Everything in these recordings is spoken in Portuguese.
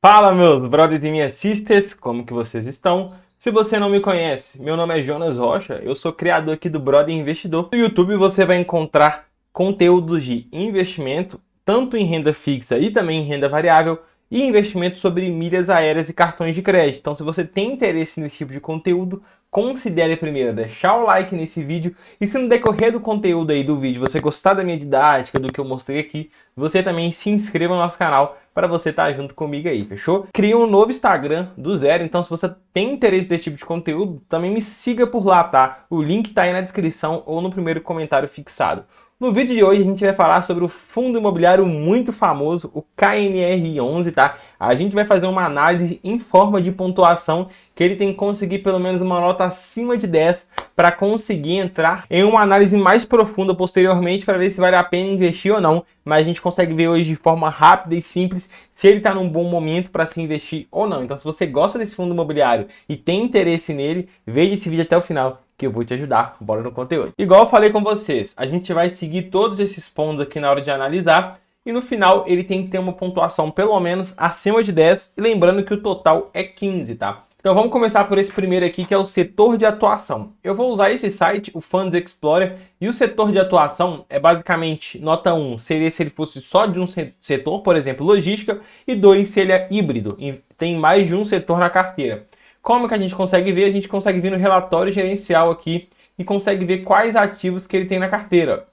Fala, meus brothers e minhas sisters, como que vocês estão? Se você não me conhece, meu nome é Jonas Rocha, eu sou criador aqui do Brother Investidor. No YouTube você vai encontrar conteúdos de investimento, tanto em renda fixa e também em renda variável, e investimento sobre milhas aéreas e cartões de crédito. Então, se você tem interesse nesse tipo de conteúdo, considere primeiro deixar o like nesse vídeo, e se no decorrer do conteúdo aí do vídeo você gostar da minha didática, do que eu mostrei aqui, você também se inscreva no nosso canal para você estar junto comigo aí, fechou? Criei um novo Instagram do zero, então se você tem interesse nesse tipo de conteúdo, também me siga por lá, tá? O link tá aí na descrição ou no primeiro comentário fixado. No vídeo de hoje a gente vai falar sobre o fundo imobiliário muito famoso, o KNR11, tá? A gente vai fazer uma análise em forma de pontuação que ele tem que conseguir pelo menos uma nota acima de 10 para conseguir entrar em uma análise mais profunda posteriormente para ver se vale a pena investir ou não. Mas a gente consegue ver hoje de forma rápida e simples se ele está num bom momento para se investir ou não. Então, se você gosta desse fundo imobiliário e tem interesse nele, veja esse vídeo até o final, que eu vou te ajudar. Bora no conteúdo. Igual eu falei com vocês, a gente vai seguir todos esses pontos aqui na hora de analisar e no final ele tem que ter uma pontuação pelo menos acima de 10 e lembrando que o total é 15, tá? Então vamos começar por esse primeiro aqui, que é o setor de atuação. Eu vou usar esse site, o Funds Explorer, e o setor de atuação é basicamente nota 1, seria se ele fosse só de um setor, por exemplo, logística, e 2, se ele é híbrido, e tem mais de um setor na carteira. Como que a gente consegue ver? A gente consegue vir no relatório gerencial aqui e consegue ver quais ativos que ele tem na carteira.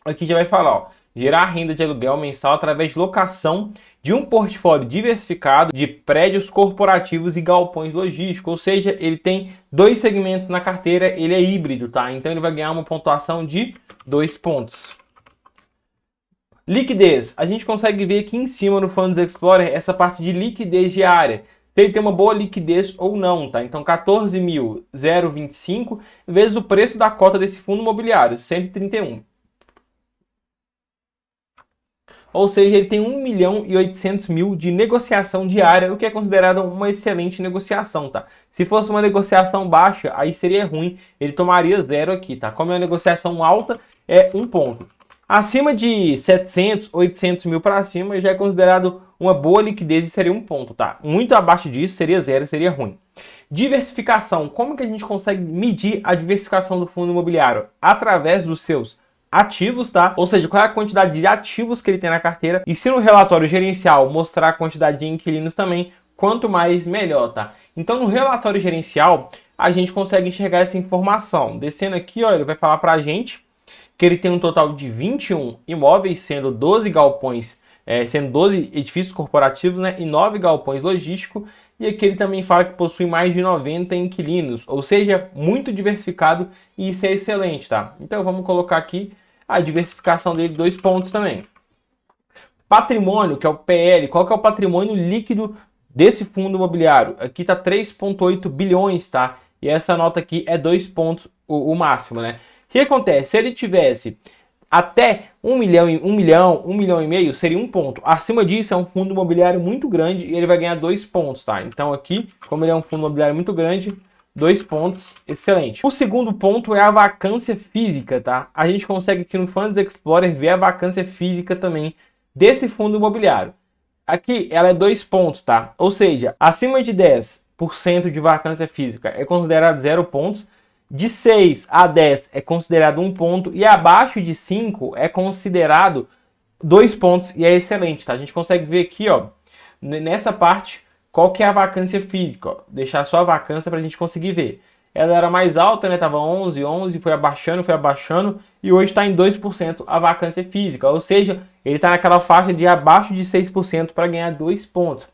Aqui já vai falar, ó, gerar renda de aluguel mensal através de locação de um portfólio diversificado de prédios corporativos e galpões logísticos, ou seja, ele tem dois segmentos na carteira, ele é híbrido, tá? Então ele vai ganhar uma pontuação de 2 pontos. Liquidez, a gente consegue ver aqui em cima no Funds Explorer essa parte de liquidez diária. Se ele tem uma boa liquidez ou não, tá? Então 14.025 vezes o preço da cota desse fundo imobiliário, 131. Ou seja, ele tem 1.800.000 de negociação diária, o que é considerado uma excelente negociação, tá? Se fosse uma negociação baixa, aí seria ruim, ele tomaria 0 aqui, tá? Como é uma negociação alta, é 1 ponto. Acima de 700, 800 mil para cima, já é considerado uma boa liquidez e seria 1 ponto, tá? Muito abaixo disso, seria 0, seria ruim. Diversificação, como que a gente consegue medir a diversificação do fundo imobiliário? Através dos seus ativos, tá? Ou seja, qual é a quantidade de ativos que ele tem na carteira. E se no relatório gerencial mostrar a quantidade de inquilinos também, quanto mais melhor, tá? Então no relatório gerencial a gente consegue enxergar essa informação. Descendo aqui, ó, ele vai falar pra gente que ele tem um total de 21 imóveis, sendo 12 galpões, sendo 12 edifícios corporativos, né, e 9 galpões logísticos. E aqui ele também fala que possui mais de 90 inquilinos, ou seja, muito diversificado, e isso é excelente, tá? Então vamos colocar aqui a diversificação dele, 2 pontos também. Patrimônio, que é o PL, qual que é o patrimônio líquido desse fundo imobiliário? Aqui tá 3,8 bilhões, tá? E essa nota aqui é 2 pontos o máximo, né? O que acontece? Se ele tivesse até 1 milhão, 1 milhão e meio, seria 1 ponto. Acima disso é um fundo imobiliário muito grande e ele vai ganhar 2 pontos, tá? Então aqui, como ele é um fundo imobiliário muito grande, 2 pontos, excelente. O segundo ponto é a vacância física, tá? A gente consegue aqui no Funds Explorer ver a vacância física também desse fundo imobiliário. Aqui ela é 2 pontos, tá? Ou seja, acima de 10% de vacância física é considerado 0 pontos. De 6 a 10 é considerado 1 ponto e abaixo de 5 é considerado 2 pontos e é excelente, tá? A gente consegue ver aqui, ó, nessa parte, qual que é a vacância física, ó. Deixar só a vacância para a gente conseguir ver. Ela era mais alta, né? Tava 11, foi abaixando e hoje está em 2% a vacância física, ou seja, ele está naquela faixa de abaixo de 6% para ganhar 2 pontos.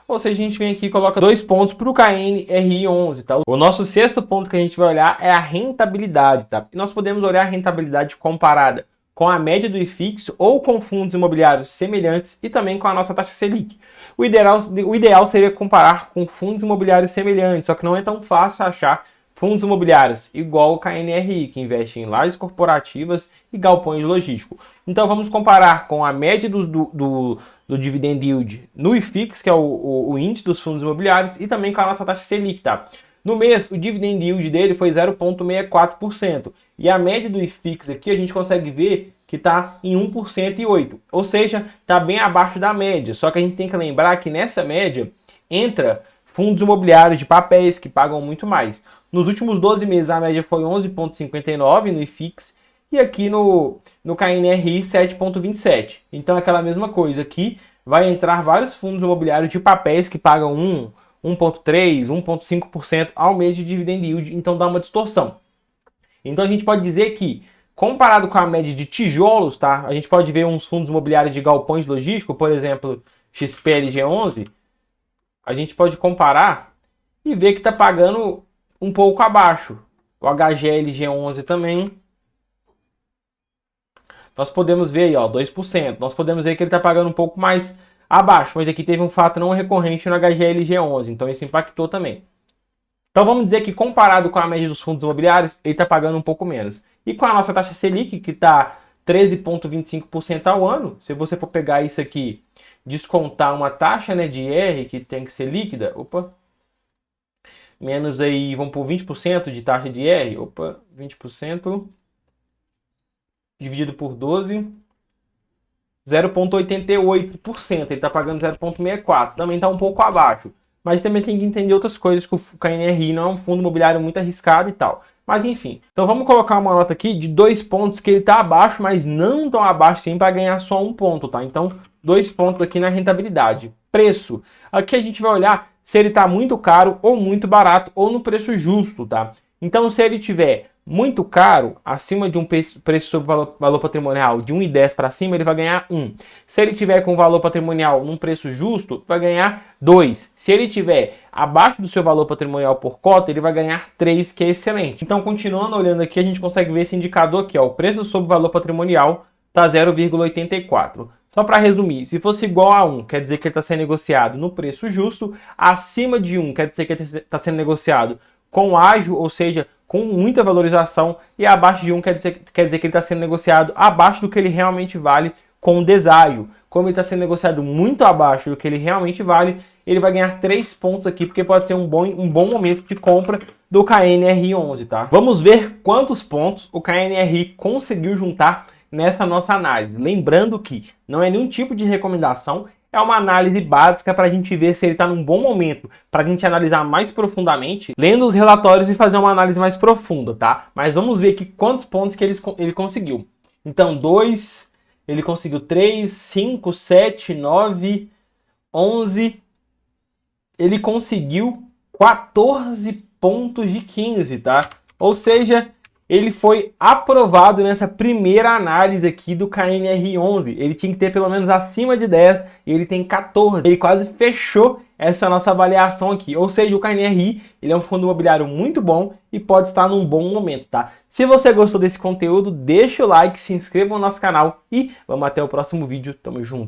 Ou seja, a gente vem aqui e coloca 2 pontos para o KNRI11, tá? O nosso sexto ponto que a gente vai olhar é a rentabilidade, tá? E nós podemos olhar a rentabilidade comparada com a média do IFIX ou com fundos imobiliários semelhantes e também com a nossa taxa Selic. O ideal seria comparar com fundos imobiliários semelhantes, só que não é tão fácil achar fundos imobiliários igual o KNRI, que investe em lajes corporativas e galpões logísticos. Então vamos comparar com a média do dividend yield no IFIX, que é o índice dos fundos imobiliários, e também com a nossa taxa Selic, tá? No mês, o dividend yield dele foi 0,64%. E a média do IFIX aqui a gente consegue ver que está em 1,08%, ou seja, está bem abaixo da média. Só que a gente tem que lembrar que nessa média entra fundos imobiliários de papéis que pagam muito mais. Nos últimos 12 meses a média foi 11,59 no IFIX e aqui no KNRI 7,27. Então é aquela mesma coisa, aqui vai entrar vários fundos imobiliários de papéis que pagam 1,3%, 1,5% ao mês de dividend yield, então dá uma distorção. Então a gente pode dizer que, comparado com a média de tijolos, tá? A gente pode ver uns fundos imobiliários de galpões logísticos, por exemplo, XPLG11, a gente pode comparar e ver que está pagando um pouco abaixo. O HGLG11 também. Nós podemos ver aí, ó, 2%. Nós podemos ver que ele está pagando um pouco mais abaixo, mas aqui teve um fato não recorrente no HGLG11, então isso impactou também. Então vamos dizer que comparado com a média dos fundos imobiliários, ele está pagando um pouco menos. E com a nossa taxa Selic, que está 13,25% ao ano, se você for pegar isso aqui, descontar uma taxa, né, de IR, que tem que ser líquida, menos aí, vamos por 20% de taxa de IR, 20%, dividido por 12, 0,88%, ele está pagando 0,64%, também está um pouco abaixo. Mas também tem que entender outras coisas, que o KNRI não é um fundo imobiliário muito arriscado e tal. Mas enfim, então vamos colocar uma nota aqui de 2 pontos, que ele está abaixo, mas não tão abaixo sim para ganhar só 1 ponto, tá? Então, 2 pontos aqui na rentabilidade. Preço. Aqui a gente vai olhar se ele está muito caro ou muito barato, ou no preço justo, tá? Então, se ele tiver muito caro, acima de um preço sobre valor patrimonial de 1,10 para cima, ele vai ganhar 1. Se ele tiver com valor patrimonial num preço justo, vai ganhar 2. Se ele tiver abaixo do seu valor patrimonial por cota, ele vai ganhar 3, que é excelente. Então, continuando olhando aqui, a gente consegue ver esse indicador aqui, ó, o preço sobre valor patrimonial está 0,84. Só para resumir, se fosse igual a 1, quer dizer que ele está sendo negociado no preço justo, acima de 1 quer dizer que ele está sendo negociado com ágio, ou seja, com muita valorização, e abaixo de 1 quer dizer que ele está sendo negociado abaixo do que ele realmente vale, com deságio. Como ele está sendo negociado muito abaixo do que ele realmente vale, ele vai ganhar 3 pontos aqui, porque pode ser um bom momento de compra do KNRI11, tá? Vamos ver quantos pontos o KNRI conseguiu juntar nessa nossa análise. Lembrando que não é nenhum tipo de recomendação, é uma análise básica para a gente ver se ele está num bom momento, para a gente analisar mais profundamente, lendo os relatórios e fazer uma análise mais profunda, tá? Mas vamos ver aqui quantos pontos que ele conseguiu. Então, 2, ele conseguiu 3, 5, 7, 9, 11, ele conseguiu 14 pontos de 15, tá? Ou seja, ele foi aprovado nessa primeira análise aqui do KNRI11. Ele tinha que ter pelo menos acima de 10 e ele tem 14. Ele quase fechou essa nossa avaliação aqui. Ou seja, o KNRI, ele é um fundo imobiliário muito bom e pode estar num bom momento, tá? Se você gostou desse conteúdo, deixa o like, se inscreva no nosso canal e vamos até o próximo vídeo. Tamo junto!